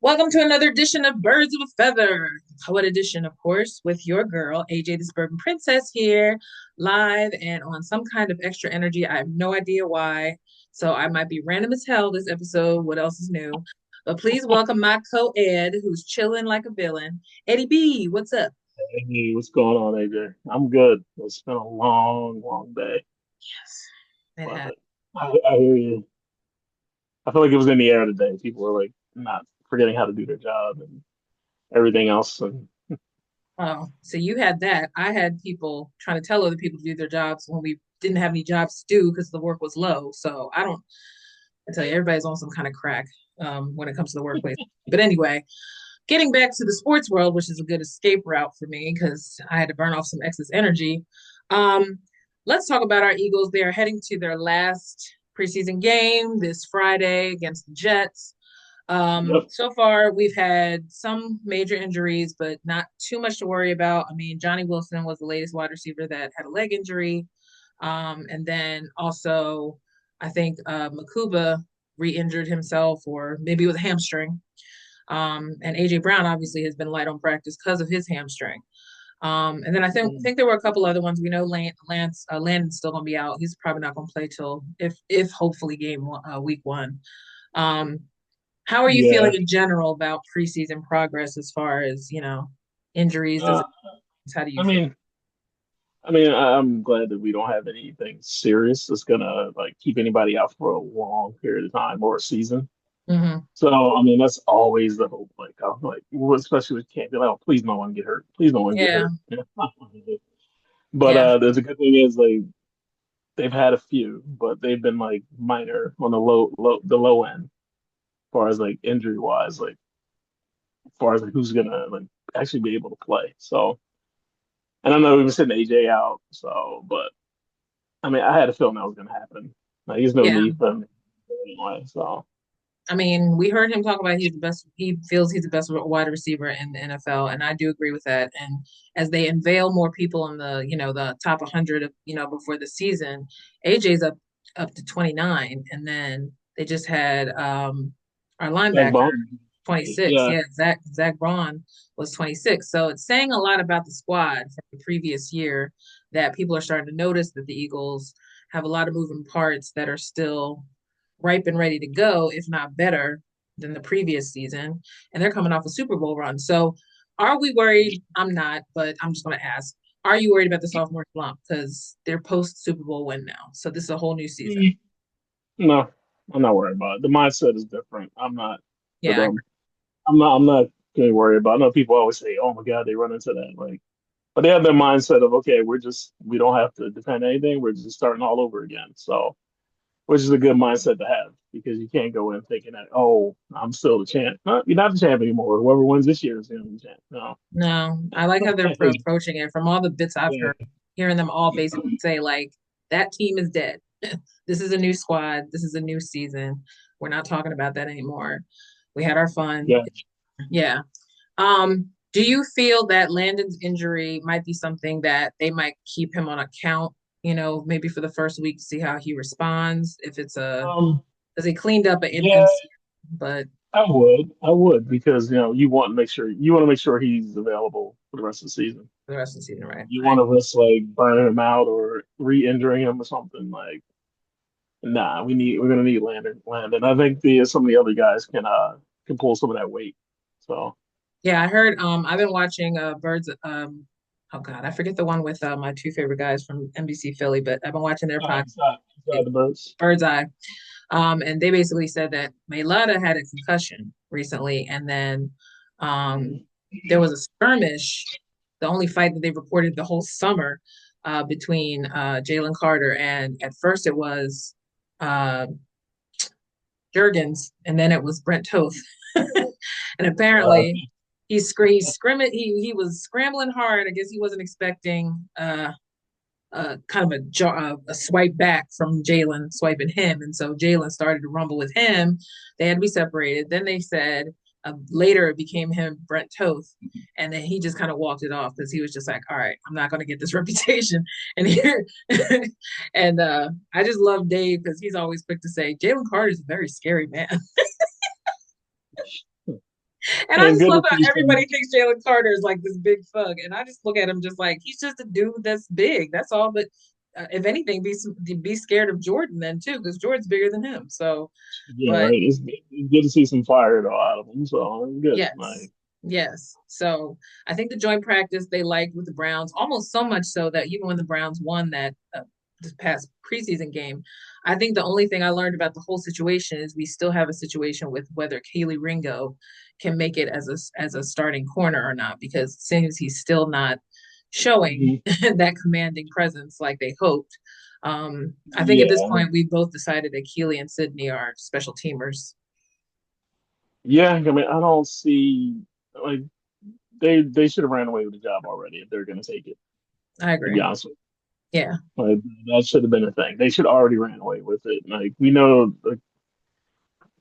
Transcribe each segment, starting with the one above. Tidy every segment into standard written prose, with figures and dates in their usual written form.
Welcome to another edition of Birds of a Feather, CoEd edition, of course, with your girl, AJ the Suburban Princess here, live and on some kind of extra energy. I have no idea why. So I might be random as hell this episode. What else is new? But please welcome my co-ed who's chilling like a villain. Eddie B, what's up? Hey, what's going on, AJ? I'm good. It's been a long, long day, Yes, it but has. I hear you. I feel like it was in the air today. People were like not forgetting how to do their job and everything else. And Oh, so you had that. I had people trying to tell other people to do their jobs when we didn't have any jobs to do because the work was low. So I tell you, everybody's on some kind of crack when it comes to the workplace. But anyway, getting back to the sports world, which is a good escape route for me because I had to burn off some excess energy. Um, let's talk about our Eagles. They are heading to their last preseason game this Friday against the Jets. yep, So far, we've had some major injuries, but not too much to worry about. I mean, Johnny Wilson was the latest wide receiver that had a leg injury. And then also, I think Makuba re injured himself, or maybe it was a hamstring. And AJ Brown obviously has been light on practice because of his hamstring. And then I think there were a couple other ones. We know Landon's still going to be out. He's probably not going to play till if hopefully week one. Um, how are you yeah. feeling in general about preseason progress as far as injuries? Uh, How do you I feel? mean, I'm glad that we don't have anything serious that's gonna like keep anybody out for a long period of time or a season. Hmm. So, that's always the hope. Like, I'm like, well, especially with camp, like, oh, please no one get hurt. Please no one get Yeah, hurt. But yeah, there's a good thing is like they've had a few, but they've been like minor on the low end, as far as like injury wise, like as far as like who's gonna like actually be able to play. So, and I know we've been sitting AJ out, so but I had a feeling that was gonna happen. Like, there's no yeah. need for him anyway. So, I mean, we heard him talk about he's the best. He feels he's the best wide receiver in the NFL, and I do agree with that. And as they unveil more people in the top 100 of before the season, AJ's up to 29, and then they just had our like linebacker Vaughn, 26. yeah, Yeah, Zach Braun was 26. So it's saying a lot about the squad from the previous year that people are starting to notice that the Eagles have a lot of moving parts that are still ripe and ready to go, if not better than the previous season. And they're coming off a Super Bowl run. So are we worried? I'm not, but I'm just going to ask. Are you worried about the sophomore slump? Because they're post Super Bowl win now. So this is a whole new season. Mm, no, I'm not worried about it. The mindset is different. I'm not for Yeah, I agree. them. I'm not gonna worry about it. I know people always say, "Oh my God," they run into that. Like, but they have their mindset of, okay, we don't have to defend anything. We're just starting all over again. So, which is a good mindset to have because you can't go in thinking that, oh, I'm still the champ. No, you're not the champ anymore. Whoever wins this year is going to be the champ. No. No, I like how they're approaching it. From all the bits I've heard, Yeah. hearing them all basically say, like, that team is dead. This is a new squad. This is a new season. We're not talking about that anymore. We had our fun. Yeah. Yeah. Do you feel that Landon's injury might be something that they might keep him on account, maybe for the first week to see how he responds? If it's Um, because they cleaned up an yeah, inconsistency, but I would because you want to make sure he's available for the rest of the season. for the rest of the season, right? You want to risk like burning him out or re-injuring him or something like. Nah, we're gonna need Landon. I think some of the other guys can pull some of that weight. So Yeah, I heard. I've been watching Birds. Oh God, I forget the one with my two favorite guys from NBC Philly, but I've been watching their podcast, inside the birds. Bird's Eye. And they basically said that Maylada had a concussion recently, and then um, there was a skirmish, the only fight that they reported the whole summer between Jalen Carter, and at first it was uh, Jurgens, and then it was Brent Toth. And Uh, apparently he was scrambling hard. I guess he wasn't expecting kind of a swipe back from Jalen swiping him. And so Jalen started to rumble with him. They had to be separated. Then they said later it became him, Brent Toth. And then he just kind of walked it off because he was just like, all right, I'm not going to get this reputation. And here, and I just love Dave because he's always quick to say, Jalen Carter is a very scary man. And I And just good love to how see some. everybody thinks Jalen Carter is like this big thug, and I just look at him just like he's just a dude that's big. That's all. But if anything, be scared of Jordan then too, because Jordan's bigger than him. So, Yeah, but right. It's good to see some fire though out of them. So it's good. yes. Like, Yes. So I think the joint practice they liked with the Browns almost so much so that even when the Browns won that this past preseason game, I think the only thing I learned about the whole situation is we still have a situation with whether Kaylee Ringo can make it as a starting corner or not because it seems he's still not showing mhm. that commanding presence like they hoped. I think at this Yeah, point we both decided that Keely and Sydney are special teamers. yeah. I mean, I don't see like they should have ran away with the job already if they're gonna take it. I To be agree. honest with Yeah. you, like that should have been a thing. They should already ran away with it. Like we know, like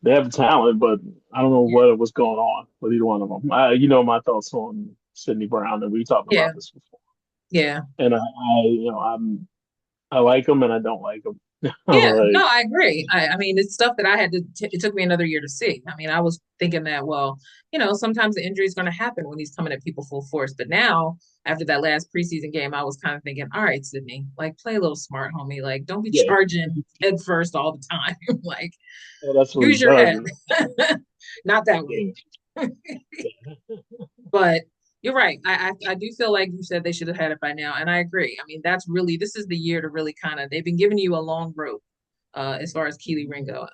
they have talent, but I don't know what's going on with either one of them. You know my thoughts on Sidney Brown, and we talked Yeah. about this before. Yeah. And I like him and I don't like him. Yeah, Like, no, I agree. I mean, it's stuff that I had to, it took me another year to see. I mean, I was thinking that, well, sometimes the injury is going to happen when he's coming at people full force. But now, after that last preseason game, I was kind of thinking, all right, Sydney, like play a little smart, homie. Like, don't be yeah, charging head first all the time. Like, well, that's what he use your does. head, not that way. Yeah, But you're right. I do feel like you said they should have had it by now, and I agree. I mean, that's really this is the year to really kind of they've been giving you a long rope as far as Keely Ringo.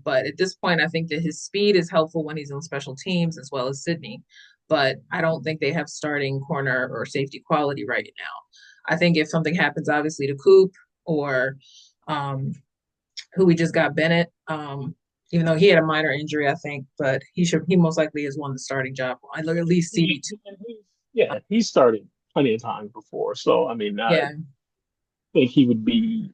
But at this point, I think that his speed is helpful when he's on special teams as well as Sydney. But I don't think they have starting corner or safety quality right now. I think if something happens, obviously to Coop or um, who we just got Bennett. Even though he had a minor injury, I think, but he most likely has won the starting job. I look at least CD two. yeah, he started plenty of times before, so I mean, I Yeah, think he would be.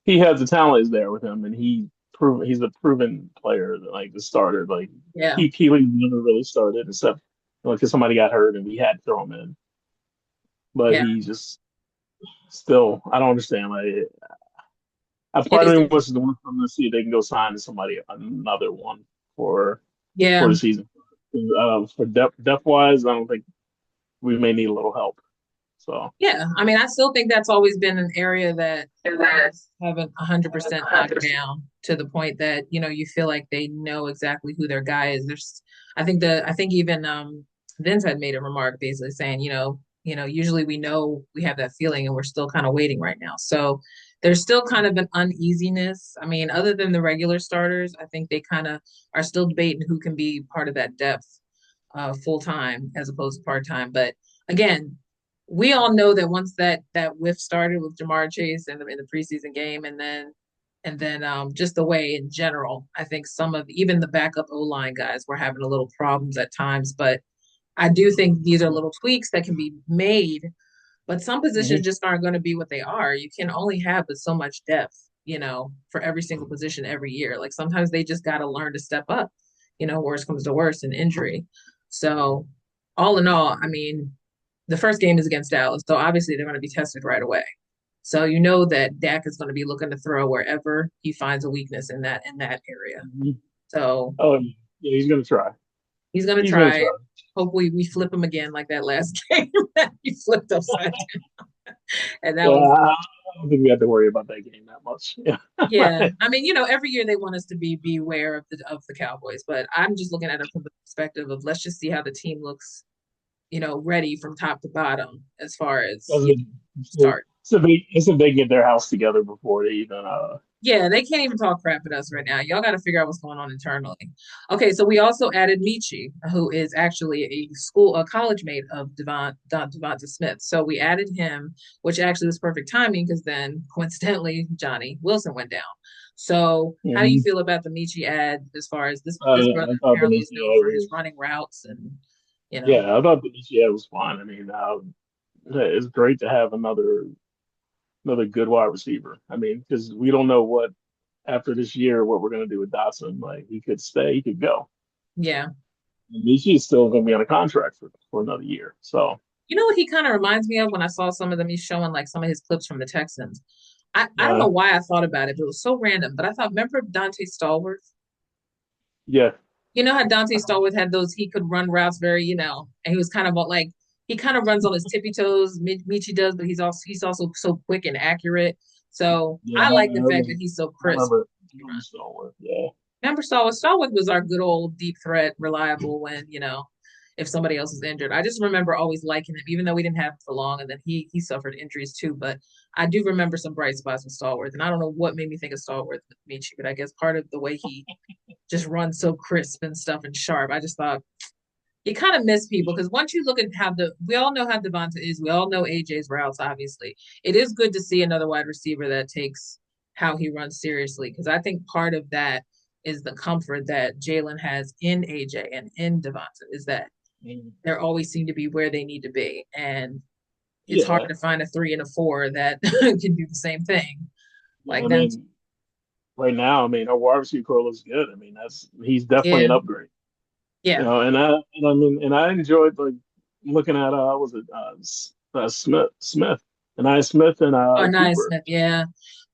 He has the talent is there with him, and he's a proven player, like the starter. Like yeah, Keely never really started except because somebody got hurt and we had to throw him in, but yeah, he just still I don't understand. Like a it part is of me wants interesting. to want them to see if they can go sign somebody another one for Yeah, for the season. For depth wise, I don't think we may need a little help. So yeah. I mean, I still think that's always been an area that Phillies haven't 100% knocked down to the point that you feel like they know exactly who their guy is. I think even Vince had made a remark basically saying, usually we have that feeling and we're still kind of waiting right now. So there's still kind of an uneasiness. I mean, other than the regular starters, I think they kind of are still debating who can be part of that depth full time as opposed to part time. But again, we all know that once that whiff started with Jamar Chase in the preseason game, and then just the way in general, I think some of even the backup O line guys were having a little problems at times. But I do think these are little tweaks that can be made. But some positions mhm. just aren't going to be what they are. You can only have but so much depth, for every single position every year. Like sometimes they just got to learn to step up, worst comes to worst in injury. So all in all, I mean, the first game is against Dallas, so obviously they're going to be tested right away. So you know that Dak is going to be looking to throw wherever he finds a weakness in that area. Mhm. So Oh yeah, he's gonna try. he's going to He's gonna try it. try. Hopefully we flip him again like that last game that he flipped upside down. And that Yeah, was I don't think we have to worry about that game that much. Yeah. yeah. I mean, every year they want us to be beware of the Cowboys, but I'm just looking at it from the perspective of let's just see how the team looks, ready from top to bottom as far as start. It's if they get their house together before they even Yeah, they can't even talk crap at us right now. Y'all got to figure out what's going on internally. Okay, so we also added Michi, who is actually a college mate of Devonta Smith. So we added him, which actually was perfect timing because then coincidentally Johnny Wilson went down. So how do you mhm. feel about the Michi ad as far as this brother I thought apparently is known Benicia for his was running routes and you know, yeah, I thought Benicia was fine. I mean, it's great to have another good wide receiver. I mean, because we don't know what after this year what we're gonna do with Dotson. Like he could stay, he could go. yeah. Benicia is still gonna be on a contract for another year. So You know what he kind of reminds me of when I saw some of them, he's showing like some of his clips from the Texans. I don't know uh, why I thought about it, but it was so random. But I thought, remember Dante Stallworth? yeah, You know how Dante Stallworth had those, he could run routes very, and he was kind of like, he kind of runs on his tippy toes, Michi does, but he's also so quick and accurate. So Yeah, I like the fact that he's so I crisp. remember Stallworth. Yeah, Remember Stallworth was our good old deep threat, reliable when, if somebody else is injured. I just remember always liking him, even though we didn't have him for long, and then he suffered injuries too. But I do remember some bright spots with Stallworth, and I don't know what made me think of Stallworth with Michi, but I guess part of the way he just runs so crisp and stuff and sharp. I just thought you kind of miss people because once you look at we all know how Devonta is. We all know AJ's routes, obviously. It is good to see another wide receiver that takes how he runs seriously because I think part of that is the comfort that Jalen has in AJ and in Devonta is that mm, they always seem to be where they need to be. And it's hard yeah, to find a 3 and a 4 that can do the same thing. yeah. Like I them, mean, right now, I mean, our wide receiver core looks good. I mean, he's definitely yeah, an upgrade. You yeah. know, and I mean, and I enjoyed like looking at was it Smith and Oh, nice Cooper. Smith, yeah. Yeah,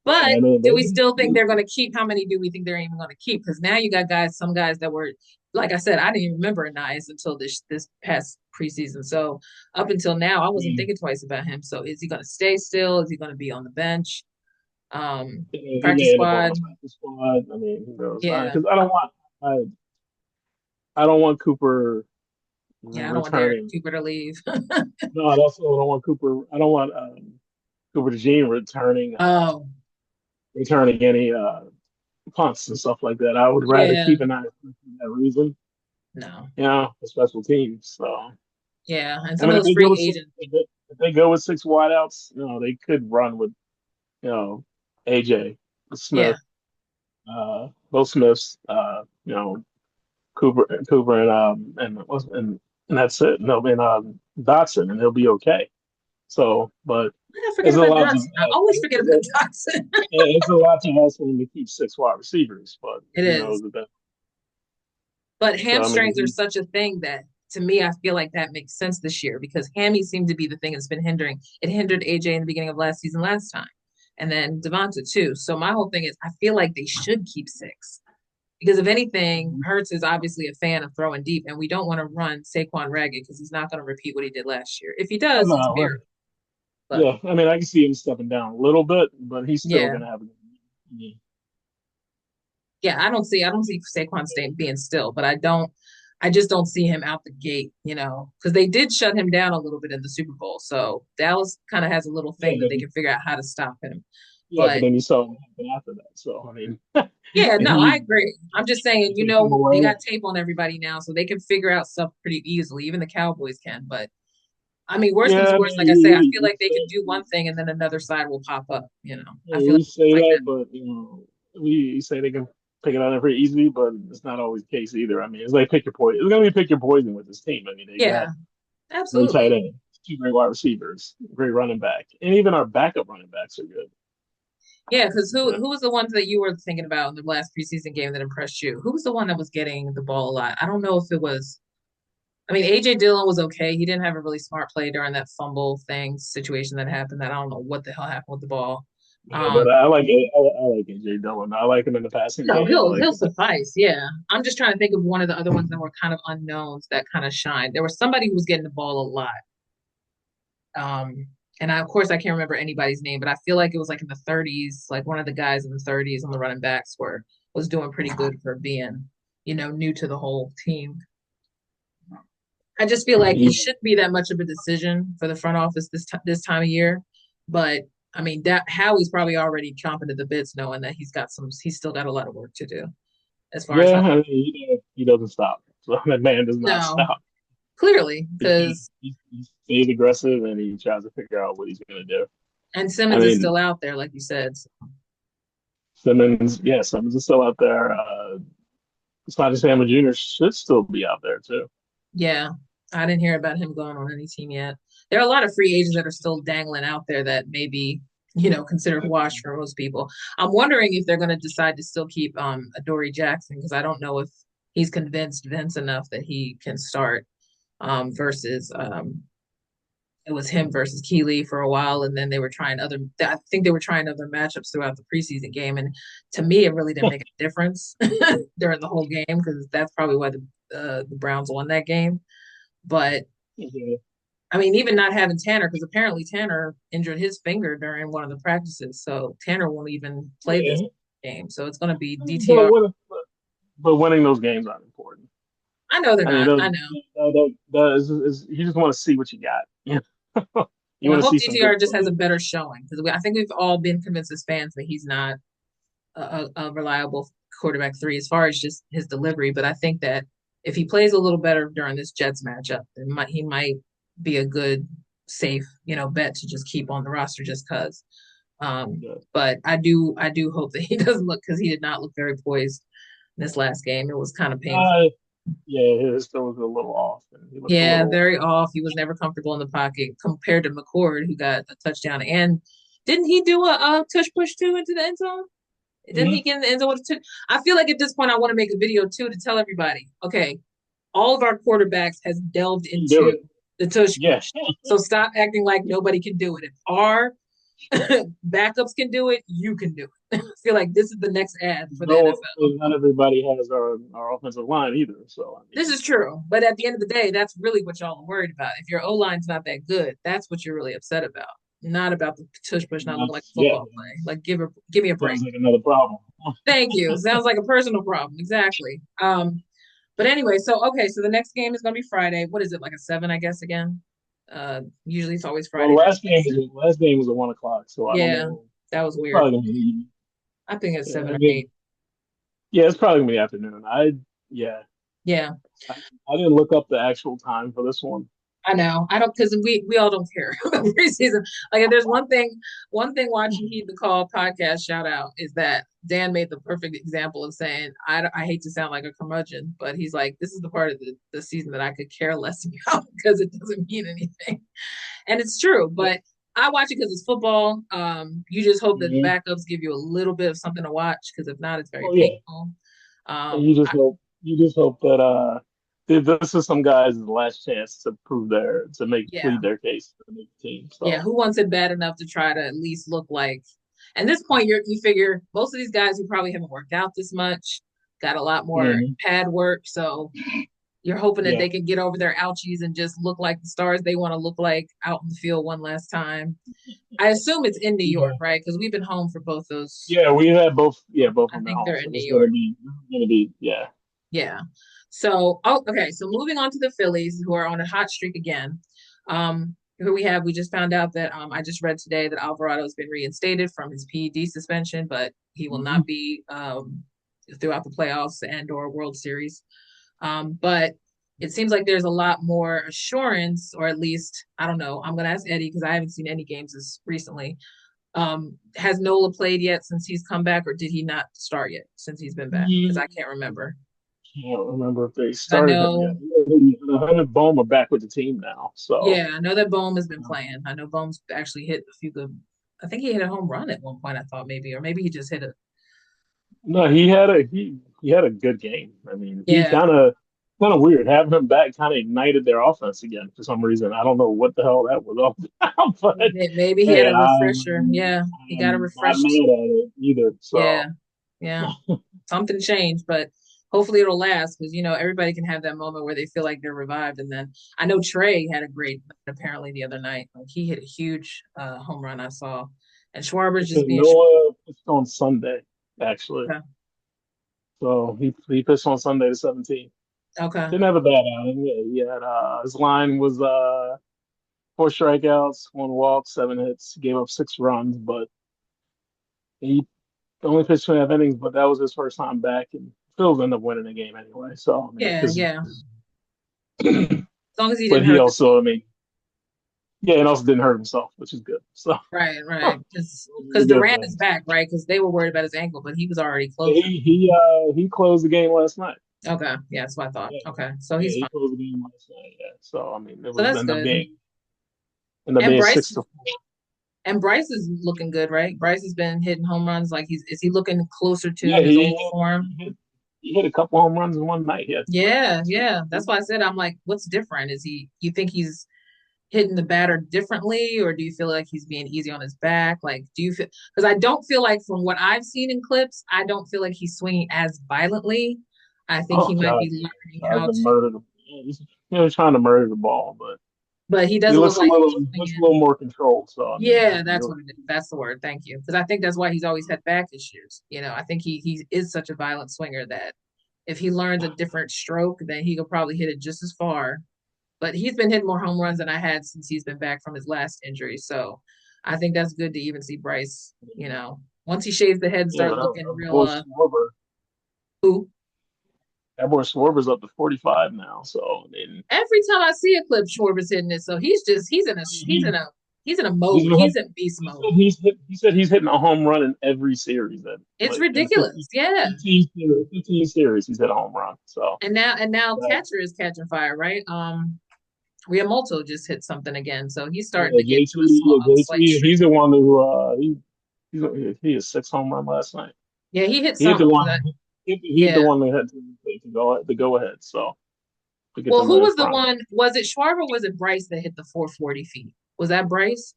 But I mean, do we still think they're going to keep? How many do we think they're even going to keep? Because now you got some guys that were, like I said, I didn't even remember Anais until this past preseason. So up until now, I wasn't he, thinking twice about him. So is he going to stay still? Is he going to be on the bench? Um, he Practice may end up on squad? the practice squad. I mean, who knows? Yeah, Because I I don't want Cooper yeah. I don't want Derek returning. Cooper to leave. No, I also don't want Cooper. I don't want Cooper DeJean Oh, returning any punts and stuff like that. I would rather yeah. keep an eye for that reason, No, for special teams. So yeah. And I some of mean, those free agents. if they go with six wideouts, they could run with AJ Yeah, Smith, both Smiths, Cooper and that's it. No, and Dotson, and he'll be okay. So, but I forget it's a about lot to Dotson. I always forget about Dotson. it's a lot to ask for him to keep six wide receivers, but It he knows is. that. But So I mean, hamstrings are such a thing that to me, I feel like that makes sense this year because hammy seemed to be the thing that's been hindering. It hindered AJ in the beginning of last season last time. And then Devonta too. So my whole thing is I feel like they should keep six. Because if anything, Hurts is obviously a fan of throwing deep, and we don't want to run Saquon ragged because he's not going to repeat what he did last year. If he I does, don't it's know. miracle. But Yeah, I mean, I can see him stepping down a little bit, but he's still yeah, going to have a good yeah, I don't see Saquon staying being still, but I just don't see him out the gate, because they did shut him down a little bit in the Super Bowl. So Dallas kind of has a little yeah, thing that they can figure out how to stop him. but But then you saw what happened after that. So I mean, yeah, no, I he agree. I'm just saying, you take him they away. got tape on everybody now, so they can figure out stuff pretty easily. Even the Cowboys can. But I mean, worst comes Yeah, to I worst, mean, like I say, I feel like they could do one thing and then another side will pop up. I feel like we say it's like that, that. but we say they can pick it out very easily, but it's not always the case either. I mean, it's like pick your poison. It's gonna be pick your poison with this team. I mean, they got Yeah, great tight absolutely. end, two great wide receivers, great running back, and even our backup running backs are good. Yeah, because who Yeah. who was the one that you were thinking about in the last preseason game that impressed you? Who was the one that was getting the ball a lot? I don't know if it was. I mean, AJ Dillon was okay. He didn't have a really smart play during that fumble thing situation that happened. That I don't know what the hell happened with the ball. Yeah, Um, but I like AJ Dillon. I like him in the passing no, game. I he'll like he'll him. suffice. Yeah, I'm just trying to think of one of the other ones that were kind of unknowns that kind of shined. There was somebody who was getting the ball a lot. Um, and of course I can't remember anybody's name, but I feel like it was like in the 30s, like one of the guys in the 30s on the running backs was doing pretty good for being, new to the whole team. I just feel like it He, shouldn't be that much of a decision for the front office this time of year, but I mean that Howie's probably already chomping at the bits, knowing that he's still got a lot of work to do as far as yeah, how. I mean, he doesn't stop. So that man does not No, stop. clearly because He stays aggressive and he tries to figure out what he's going to do. and I Simmons is mean, still out there, like you said. So, Simmons is still out there. Spotty Samuel Jr. should still be out there too. yeah, I didn't hear about him going on any team yet. There are a lot of free agents that are still dangling out there that may be, considered washed for most people. I'm wondering if they're going to decide to still keep Adoree Jackson because I don't know if he's convinced Vince enough that he can start versus it was him versus Keeley for a while, and then they were trying other. I think they were trying other matchups throughout the preseason game, and to me, it really didn't make a difference during the whole game because that's probably why the Browns won that game. But Yeah. I mean, even not having Tanner, because apparently Tanner injured his finger during one of the practices, so Tanner won't even play this Yeah. game. So it's going to be But, DTR. but winning those games aren't important. I know they're I mean, not. I know. you just want to see what you got. Yeah. You Well, I want to hope see some good DTR just has a footage. better showing because I think we've all been convinced as fans that he's not a reliable quarterback three as far as just his delivery. But I think that if he plays a little better during this Jets matchup, then he might be a good, safe, bet to just keep on the roster just because. Yeah. But I do hope that he doesn't look because he did not look very poised in this last game. It was kind of painful. Uh, yeah, his throw was a little off, and he looked a Yeah, little. very off. He was never comfortable in the pocket compared to McCord, who got a touchdown. And didn't he do a tush push too into the end zone? Didn't he Mhm. get in the end zone with a touch? I feel like at this point, I want to make a video too to tell everybody, okay, all of our quarterbacks has delved He can do into it. the tush Yeah. push. So stop acting like nobody can do it. If our backups can do it, you can do it. I feel like this is the next ad for the No, NFL. not everybody has our offensive line either. So I This mean, is true. But at the end of the day, that's really what y'all are worried about. If your O line's not that good, that's what you're really upset about. Not about the tush push not looking like that's a yeah. football play. Like give me a break. Sounds like another problem. Thank you. Sounds like a personal problem. Exactly. But anyway, so okay, so the next game is gonna be Friday. What is it, like a seven, I guess again? Usually it's always Well, the Friday nights. last game was at 1 o'clock, so I don't Yeah, know. that was It's weird. probably gonna be I think it's yeah. seven I or mean, eight. yeah, it's probably gonna be afternoon. Yeah. Yeah. I, I didn't look up the actual time for this one. I know. I don't because we all don't care about preseason. Like if there's one thing watching Heed the Call podcast shout out is that Dan made the perfect example of saying I hate to sound like a curmudgeon, but he's like this is the part of the season that I could care less about because it doesn't mean anything, and it's true. But I watch it because it's football. You just hope that the Mhm. backups give you a little bit of something to watch because if not, it's very Oh yeah, painful. and Um, I, you just hope that this is some guys' last chance to prove to make yeah, plead their case to make the team. yeah, So who wants it bad enough to try to at least look like? At this point, you figure most of these guys who probably haven't worked out this much got a lot more mhm. pad work. So you're hoping that Yeah, they can get over their ouchies and just look like the stars they want to look like out in the field one last time. I assume it's in New York, yeah, right? Because we've been home for both those. yeah. We had both. Yeah, both of I them at think home, they're in so New it's York. gonna be yeah. Yeah. So, oh, okay. So moving on to the Phillies, who are on a hot streak again. Who we just found out that I just read today that Alvarado has been reinstated from his PED suspension, but he will not Mhm. be throughout the playoffs and or World Series. But it seems like there's a lot more assurance, or at least I don't know. I'm gonna ask Eddie because I haven't seen any games this recently. Has Nola played yet since he's come back, or did he not start yet since he's been back? Because I can't remember. Can't remember if they I started him yet. know, Him and Bohm are back with the team now, so yeah, I know that Bohm has been playing. I know Bohm's actually hit a few good. I think he hit a home run at one point. I thought maybe, or maybe he just hit a. no, he had a good game. I mean, he Yeah, kind of weird having him back. Kind of ignited their offense again for some reason. I don't know what the hell that was all about, but maybe he had hey, a refresher. Yeah, he got a I'm not mad refreshed. at it either. Yeah, So yeah, something changed, but hopefully it'll last because everybody can have that moment where they feel like they're revived. And then I know Trey had a great night apparently the other night. Like he hit a huge home run I saw, and Schwarber's because just being. Noah pitched on Sunday actually. Okay. So he pitched on Sunday the 17th. Okay. Didn't have a bad outing. Yeah, he had his line was 4 strikeouts, 1 walk, 7 hits, gave up 6 runs, but he only pitched 2.5 innings. But that was his first time back, and Phillies ended up winning the game anyway. So I mean, Yeah, because yeah. As long as he but didn't he hurt the also, I team. mean, yeah, and also didn't hurt himself, which is good. So Right, which right. is Because a good Durant thing. is back, right? Because they were worried about his ankle, but he was already Yeah, closing. he closed the game last night. Okay, yeah, that's what I thought. Yeah, Okay, so yeah, he's he fine. closed the game last night. Yeah, so I mean, it So was that's good. end up And being Bryce 6-4. and Bryce is looking good, right? Bryce has been hitting home runs. Like is he looking closer to Yeah, his old form? he hit a couple home runs in one night. Yeah, Yeah, yeah. That's why I said I'm like, what's different? Is he? You think hitting the batter differently, or do you feel like he's being easy on his back? Like, do you feel, because I don't feel like from what I've seen in clips, I don't feel like he's swinging as violently. I think he Oh might God, be learning tries how to to, murder the. He's trying to murder the ball, but but he he doesn't look like he's looks a swinging. little more controlled. So I mean, Yeah, that's what it is. That's the word. Thank you. Because I think that's why he's always had back issues. I think he is such a violent swinger that if he learns a different stroke, then he could probably hit it just as far. But he's been hitting more home runs than I had since he's been back from his last injury. So I think that's good to even see Bryce, once he shaves the head and yeah, start that, looking that real boy Schwarber, who that boy Schwarber's up to 45 now. So I mean, every time I see a clip, Schwarber's hitting it. So he he's in a he's mode. been He's in beast mode. he said he's hitting a home run in every series that It's like in ridiculous. Yeah. 15 series he's hit a home run. So And now uh, catcher is catching fire, right? Riamoto just hit something again, so he's starting yeah, to get to a small, a slight JT, streak. he's the one who he hit 6 home run last night. Yeah, he hit He hit the something one. because He hit the yeah. one that had to go ahead. So to get Well, them who in was the front. one? Was it Schwarber or was it Bryce that hit the 440 feet? Was that Bryce?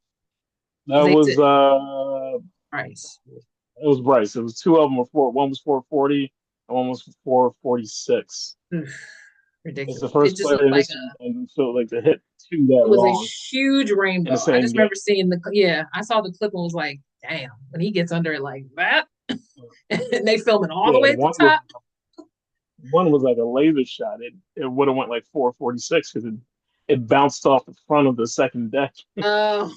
That Because they was said Bryce. it was Bryce. It was two of them were four. One was 440 and one was 446. Oof, It's the ridiculous. It first just player looked in like history and feel like to hit two it that was a long huge in the rainbow. I same just game. remember seeing yeah, I saw the clip and was like, damn, when he gets under it like that, and they film it all the Yeah, way at the top. one was like a laser shot. It would have went like 446 because it bounced off the front of the second deck. Oh,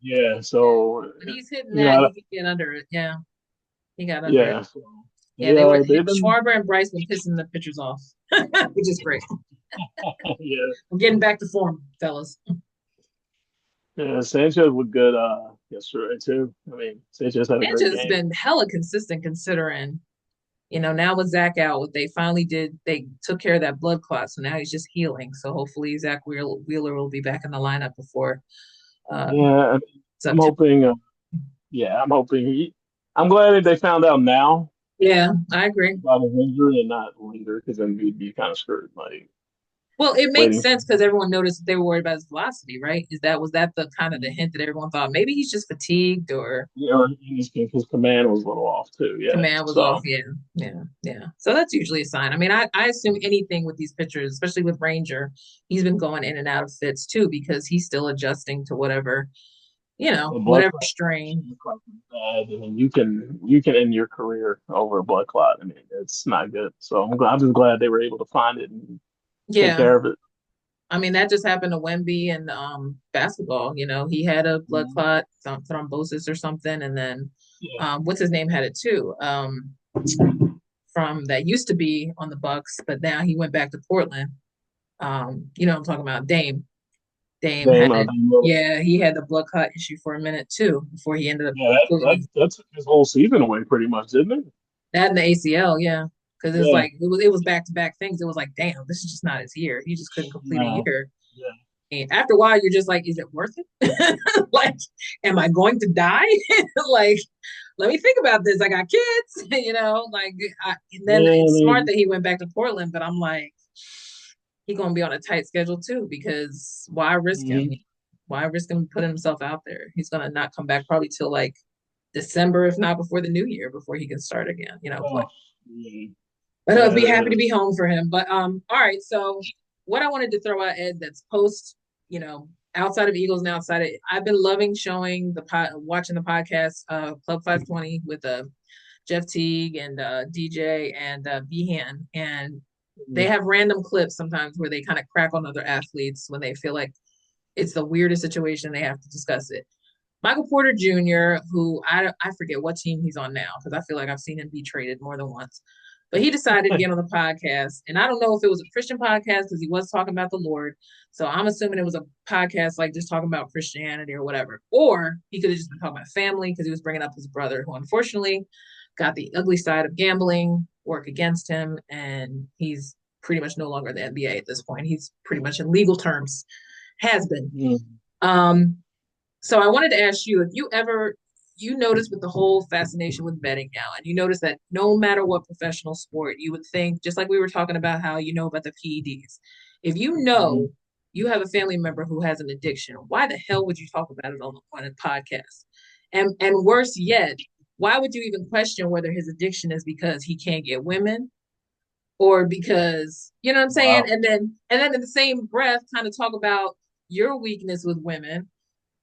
Yeah, yeah. so When he's hitting you that, know, he can get under it. Yeah, he got under it. yeah. So Yeah, they were they've been Schwarber and Bryce been pissing the pitchers off, which is great. yeah. We're getting back to form, fellas. Yeah, Sanchez looked good yesterday too. I mean, Sanchez had a great Sanchez has game. been hella consistent considering, now with Zach out, they took care of that blood clot, so now he's just healing. So hopefully Zach Wheeler will be back in the lineup before uh Yeah, I'm September. hoping. I'm hoping I'm glad that they found out now Yeah, I agree. about his injury and not later, because then we'd be kind of screwed. Like Well, it makes waiting. sense because everyone noticed that they were worried about his velocity, right? Was that the kind of the hint that everyone thought maybe he's just fatigued or Yeah, his command was a little off too. Yeah, command was off? so Yeah, yeah, yeah. So that's usually a sign. I mean, I assume anything with these pitchers, especially with Ranger, he's been going in and out of fits too because he's still adjusting to whatever, the blood whatever clot, strain. blood clot is bad. I mean, you can end your career over a blood clot. I mean, it's not good. So I'm just glad they were able to find it and take Yeah. care of it. I mean, that just happened to Wemby in basketball. He had a blood Mhm. clot, some thrombosis or something, and then Yeah, what's his name had it too. From that used to be on the Bucks, but now he went back to Portland. You know what I'm talking about, Dame. Dame had, Dame Lillard. yeah, he had the blood clot issue for a minute too before he ended up Yeah, doing that took his whole season away pretty much, didn't it? that in the ACL. Yeah, because it's Yeah. like it was back to back things. It was like, damn, this is just not his year. He just couldn't complete a No. year. Yeah. And after a while, you're just like, is it worth it? Like, am I going to die? Like, let me think about this. I got kids, and then Yeah, it's smart man. that he went back to Portland, but I'm like, he gonna be on a tight schedule too because why risk him? Mhm. Why risk him putting himself out there? He's gonna not come back probably till like December, if not before the new year, before he can start again. Play. Oh, yeah. But I'll be happy Yeah. to be home for him. But all right. So what I wanted to throw out, Ed, that's post, outside of Eagles and outside of, I've been loving showing watching the podcast, Club 520 with Jeff Teague and DJ and Behan, and they have random clips sometimes where they kind of crack on other athletes when they feel like it's the weirdest situation they have to discuss it. Michael Porter Jr., who I forget what team he's on now because I feel like I've seen him be traded more than once. But he decided to get on the podcast. And I don't know if it was a Christian podcast because he was talking about the Lord. So I'm assuming it was a podcast like just talking about Christianity or whatever. Or he could have just been talking about family because he was bringing up his brother, who unfortunately got the ugly side of gambling work against him. And he's pretty much no longer in the NBA at this point. He's pretty much in legal terms, has been. Mhm. Um, so I wanted to ask you if you notice with the whole fascination with betting now, and you notice that no matter what professional sport, you would think, just like we were talking about how you know about the PEDs, if you know Mhm. you have a family member who has an addiction. Why the hell would you talk about it on a podcast? And worse yet, why would you even question whether his addiction is because he can't get women or because you know what I'm saying? Wow. And then in the same breath, kind of talk about your weakness with women.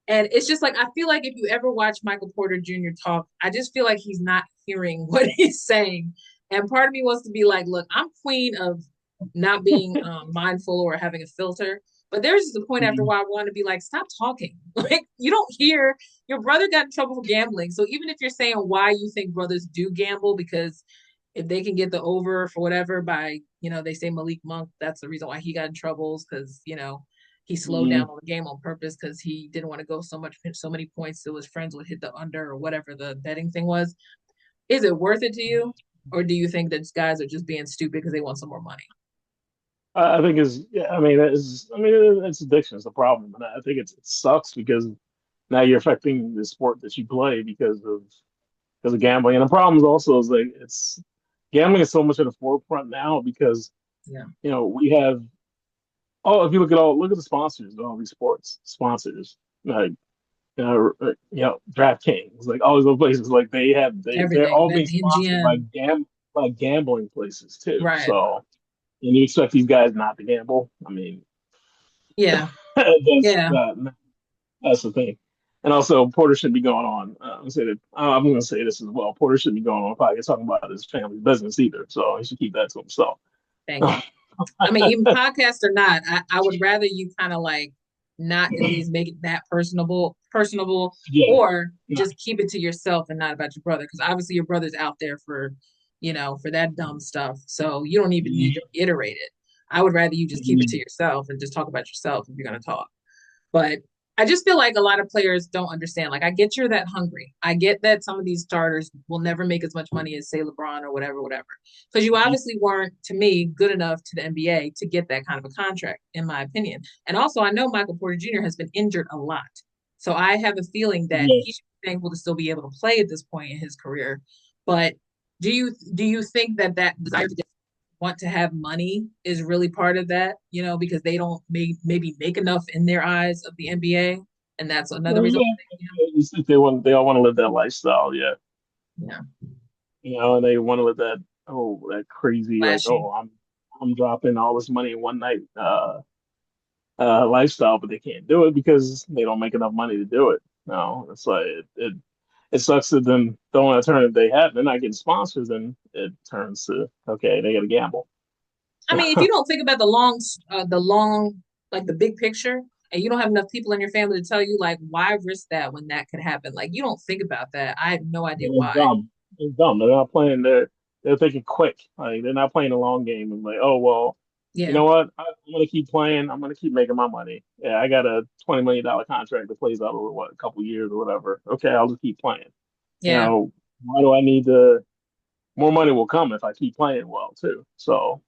And it's just like I feel like if you ever watch Michael Porter Jr. talk, I just feel like he's not hearing what he's saying. And part of me wants to be like, look, I'm queen of not being mindful or having a filter. But there's just a point after a Mhm. while I want to be like, stop talking. Like you don't hear your brother got in trouble for gambling. So even if you're saying why you think brothers do gamble, because if they can get the over for whatever by, they say Malik Monk, that's the reason why he got in troubles because, he slowed down Mhm. on the game on purpose because he didn't want to go so many points so his friends would hit the under or whatever the betting thing was. Is it worth it to you? Or do you think that guys are just being stupid because they want some more money? I think is yeah. It's addiction is the problem, and I think it sucks because now you're affecting the sport that you play because of gambling. And the problem is also is like it's gambling is so much at the forefront now because Yeah. we have if you look at the sponsors of all these sports sponsors like DraftKings, like all these other places, like they're Everything. all Bet being sponsored by MGM. gambling places too. Right. So and you expect these guys not to gamble. I mean, Yeah. Yeah. that's the thing. And also, Porter should be going on. I'm going to say this as well. Porter should be going on podcast talking about his family business either. So he should keep that to himself. Thank you. I mean, even podcast or not, I would rather you kind of like not at least make it that personable, Yeah, or no, just keep it to yourself and not about your brother. Because obviously your brother's out there for that dumb stuff. So you don't even need to reiterate it. I would rather you just keep it to yourself and just talk about yourself if you're gonna talk. But I just feel like a lot of players don't understand. Like, I get you're that hungry. I get that some of these starters will never make as much money as, say, LeBron or whatever, whatever. Because you obviously weren't, to me, good enough to the NBA to get that kind of a contract, in my opinion. And also, I know Michael Porter Jr. has been injured a lot. So I have a feeling that yeah. he should be thankful to still be able to play at this point in his career. But do you think that desire to want to have money is really part of that, because they don't maybe make enough in their eyes of the NBA. And that's another reason Yeah, why it's like they all want to live that lifestyle. Yeah, yeah, and they want to live that crazy like flashy. I'm dropping all this money in one night lifestyle, but they can't do it because they don't make enough money to do it. No, it's like it sucks that then the only alternative they have, they're not getting sponsors, and it turns to okay, they got to gamble. I mean, if you don't think about the long, like the big picture, and you don't have enough people in your family to tell you, like, why risk that when that could happen? Like, you don't think about that. I have no idea It's why. dumb. It's dumb. They're not playing. They're thinking quick. Like they're not playing a long game. And like, oh well, you Yeah, know what? I'm gonna keep playing. I'm gonna keep making my money. Yeah, I got a $20 million contract that plays out over what a couple years or whatever. Okay, I'll just keep playing. yeah. Now, why do I need to? More money will come if I keep playing well too. So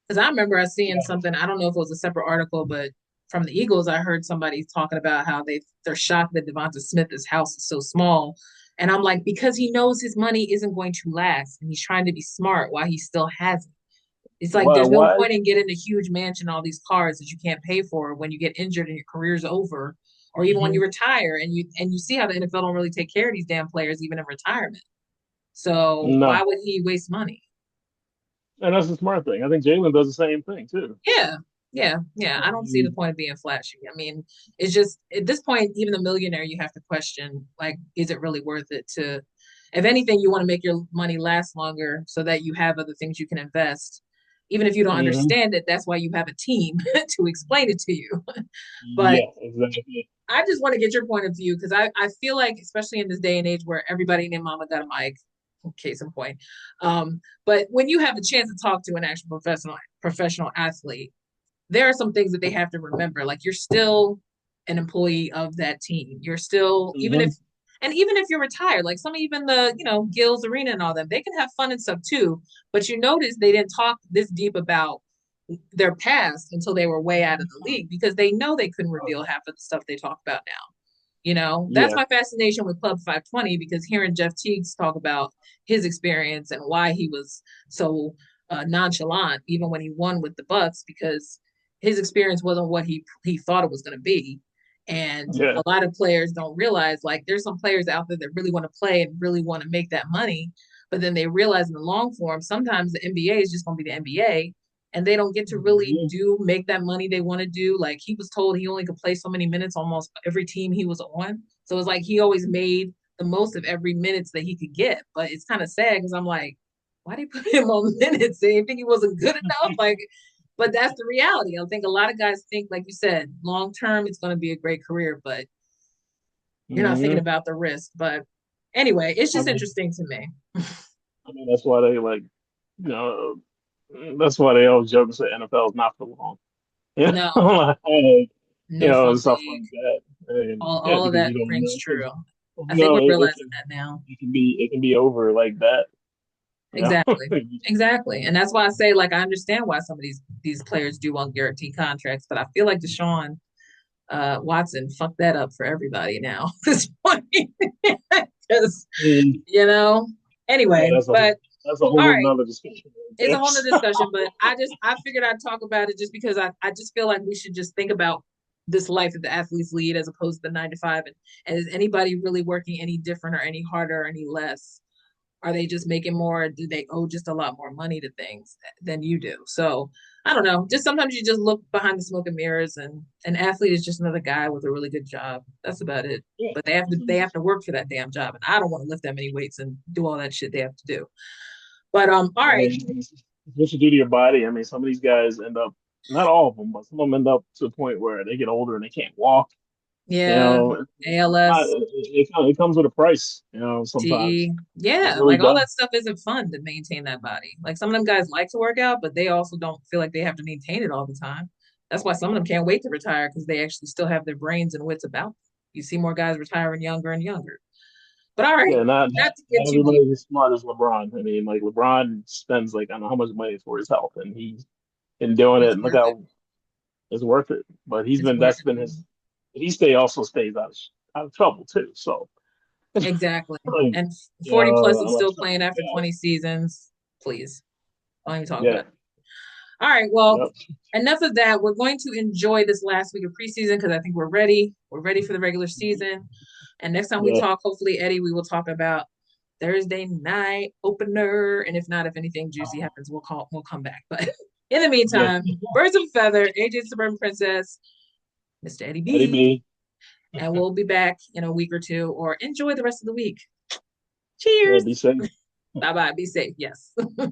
Because I remember I seeing yeah, something. I don't know if it was a separate article, but from the Eagles, I heard somebody talking about how they're shocked that Devonta Smith's house is so small. And I'm like, because he knows his money isn't going to last, and he's trying to be smart while he still has it. It's like why? there's no Why? point in getting a huge mansion, all these cars that you can't pay for when you get injured and your career's over, or even when you Mhm. retire. And you see how the NFL don't really take care of these damn players even in retirement. So why No, would he waste money? and that's the smart thing. I think Jalen does the same thing too. Yeah, yeah, yeah. I don't see the point of being flashy. I mean, it's just at this point, even the millionaire, you have to question, like, is it really worth it to, if anything, you want to make your money last longer so that you have other things you can invest. Even if you don't Hmm. understand it, that's why you have a team to explain it to you. But Yeah, exactly. I just want to get your point of view because I feel like, especially in this day and age where everybody and their mama got a mic, case in point. But when you have a chance to talk to an actual professional athlete, there are some things that they have to remember. Like you're still an employee of that team. You're still, Hmm. even if you're retired, like some even the, Gills Arena and all them, they can have fun and stuff too. But you notice they didn't talk this deep about their past until they were way out of the league because they know they couldn't reveal half of the stuff they talk about now. That's Yeah. my fascination with Club 520 because hearing Jeff Teagues talk about his experience and why he was so nonchalant, even when he won with the Bucks, because his experience wasn't what he thought it was going to be. And Yeah. a lot of players don't realize, like, there's some players out there that really want to play and really want to make that money, but then they realize in the long form sometimes the NBA is just going to be the NBA, and they don't get to really Mhm. do make that money they want to do. Like, he was told he only could play so many minutes almost every team he was on, so it's like he always made the most of every minutes that he could get. But it's kind of sad because I'm like, why did they put him on minutes? They didn't think he wasn't good enough. Like, but that's the reality. I think a lot of guys think, like you said, long term it's going to be a great career, but you're not thinking Mhm. about the risk. But anyway, it's I just mean, interesting to me. that's why they like, you know, that's why they always joke and say NFL is not for long. Yeah, No, like, no and fun stuff league. like that. And All yeah, all of because that you don't rings know, because true. I you think know we're it realizing can that now. it can be over like that. You know, Exactly. Exactly. And that's why I say, like, I understand why some of these players do want guaranteed contracts, but I feel like Deshaun Watson fucked that up for everybody now at this point. Because, Mm. you know, Yeah, anyway, but that's a all whole right. nother discussion right It's a there. whole nother discussion, but I figured I'd talk about it just because I just feel like we should just think about this life that the athletes lead as opposed to the 9 to 5. And is anybody really working any different or any harder or any less? Are they just making more? Do they owe just a lot more money to things than you do? So I don't know. Just sometimes you just look behind the smoke and mirrors, and an athlete is just another guy with a really good job. That's about it. Yeah, But they have to work for that damn job, and I don't want to lift that many weights and do all that shit they have to do. But all I right, mean, it's what you do to your body. I mean, some of these guys end up, not all of them, but some of them end up to a point where they get older and they can't walk. You yeah, know, it's not. ALS, It comes with a price. You know, sometimes TE, it yeah, really like all does. that stuff isn't fun to maintain that body. Like some of them guys like to work out, but they also don't feel like they have to maintain it all the time. That's why some of them can't wait to retire because they actually still have their brains and wits about them. You see more guys retiring younger and younger. But all right, Yeah, not to get not too deep. everybody's as smart as LeBron. I mean, like LeBron spends like I don't know how much money for his health, and he's been doing it. It's And look worth it. how it's worth it. But It's worth that's it. been his. Also stays out of trouble too. So, Exactly. like, And 40 plus and unless still something playing like after that. 20 seasons. Please don't even talk Yeah. about it. All right. Well, Yep. enough of that. We're going to enjoy this last week of preseason because I think we're ready. We're ready for the regular season. And next time we Yeah. talk, hopefully, Eddie, we will talk about Thursday night opener. And if not, if anything juicy happens, we'll come back. But in the Yeah. meantime, Birds of a Feather, AJ Suburban Princess, Mr. Eddie Eddie B. B. And we'll be back in a week or two, or enjoy the rest of the week. Yeah. Cheers. Be safe. Bye bye. Be safe. Yes. Bye.